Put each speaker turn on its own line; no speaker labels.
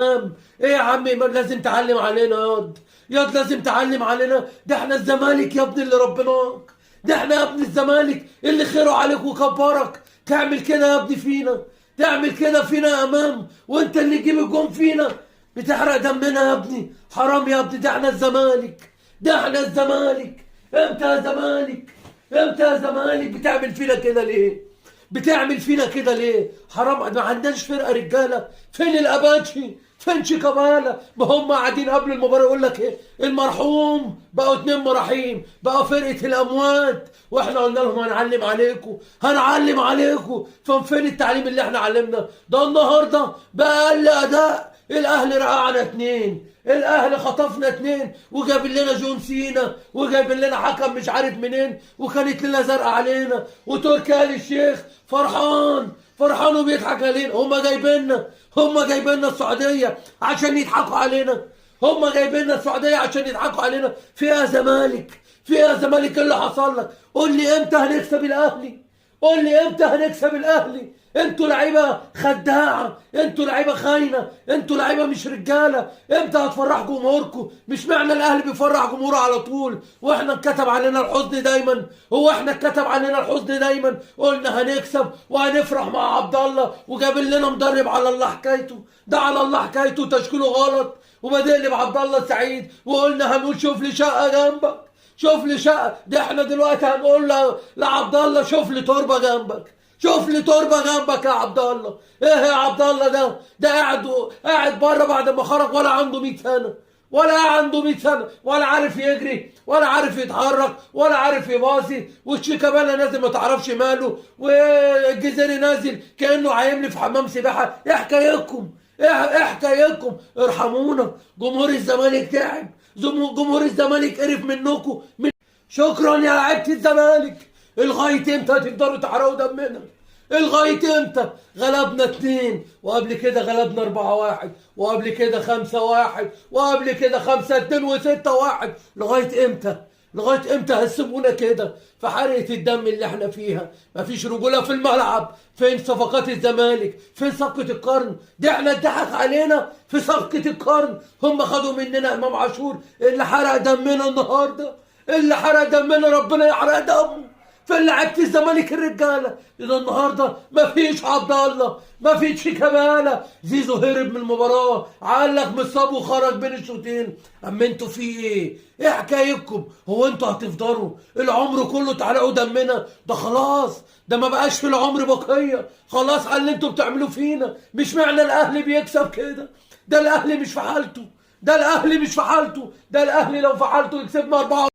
ايه يا عمي، ما لازم تعلم علينا ياض لازم تعلم علينا. ده احنا الزمالك يا ابني اللي ربناك، ده احنا يا ابني الزمالك اللي خيره عليك وكبرك. تعمل كده يا ابني فينا، تعمل كده فينا يا امام، وانت اللي تجيب الجون فينا. بتحرق دمنا يا ابني، حرام يا ابني. ده احنا الزمالك، ده احنا الزمالك. امتى يا زمالك، امتى يا زمالك بتعمل فينا كده ليه؟ بتعمل فينا كده ليه؟ حرام، ما عندناش فرقه رجاله. فين الاباتشي؟ فين شيكابالا؟ ما هم قاعدين قبل المباراه يقول لك ايه؟ المرحوم بقوا 2 مراحيم، بقى فرقه الاموات. واحنا قلنا لهم هنعلم عليكم، هنعلم عليكم. فين التعليم اللي احنا علمنا؟ ده النهارده بأقل اداء الاهلي رقعنا 2، الاهلي خطفنا 2 وجاب لنا جون سينا وجاب لنا حكم مش عارف منين، وكانت لنا زرقاء علينا. وتركي آل الشيخ فرحان فرحان وبيضحك علينا. هم جايبيننا السعوديه عشان يضحكوا علينا، هم جايبيننا السعوديه عشان يضحكوا علينا. فيها زمالك، فيها زمالك. اللي حصل لك؟ قول لي امتى هنكسب الاهلي، قول لي امتى هنكسب الاهلي. انتوا لعيبه خداعه، انتوا لعيبه خاينه، انتوا لعيبه مش رجاله. امتى هتفرح جمهوركم؟ مش معنى الاهلي بيفرح جمهوره على طول واحنا اتكتب علينا الحزن دايما؟ هو احنا اتكتب علينا الحزن دايما؟ قلنا هنكسب وهنفرح مع عبد الله وجاب لنا مدرب على الله حكايته، ده على الله حكايته تشكيله غلط، وبدأ بعبد الله السعيد وقلنا هنقول شوف لي شقه جنبك، شوف لي شقه. ده احنا دلوقتي هنقول لعبد الله شوف لي تربه جنبك، شوف لي تربه جنبك يا عبد الله. ايه يا عبد الله ده قاعد بره بعد ما خرج ولا عنده 100 سنه، ولا عنده 100 سنه، ولا عارف يجري ولا عارف يتحرك ولا عارف يباصي. والشيكابالا نازل ما تعرفش ماله، والجزيري نازل كانه عايملي في حمام سباحه. ايه حكايتكم؟ ايه حكايتكم؟ ارحمونا. جمهور الزمالك تعب، جمهور الزمالك قرف منكم. شكرا يا لعيبه الزمالك. لغايه امتى هتقدروا تحرقوا دمنا؟ لغايه امتى؟ غلبنا 2 وقبل كده غلبنا 4-1 وقبل كده 5-1 وقبل كده 5-2 و6-1. لغايه امتى؟ لغايه امتى هتسيبونا كده في حرقه الدم اللي احنا فيها؟ مفيش رجوله في الملعب. فين صفقات الزمالك؟ فين صفقه القرن؟ ده احنا اتضحك علينا في صفقه القرن. هم خدوا مننا امام عاشور اللي حرق دمنا النهارده، اللي حرق دمنا ربنا يحرق دمه. فين لعيبه الزمالك الرجاله؟ اذا النهارده مفيش عبد الله، مفيش شيكابالا. زيزو هرب من المباراه، علق مصاب وخرج بين الشوطين. اما انتوا في ايه؟ ايه حكايتكم؟ هو انتوا هتفضلوا العمر كله تعلقوا دمنا؟ ده خلاص، ده ما بقاش في العمر بقيه. خلاص على اللي انتوا بتعملوه فينا. مش معنى الاهلي بيكسب كده. ده الاهلي مش في حالته، ده الاهلي مش في حالته، ده الاهلي لو في حالته يكسبنا 4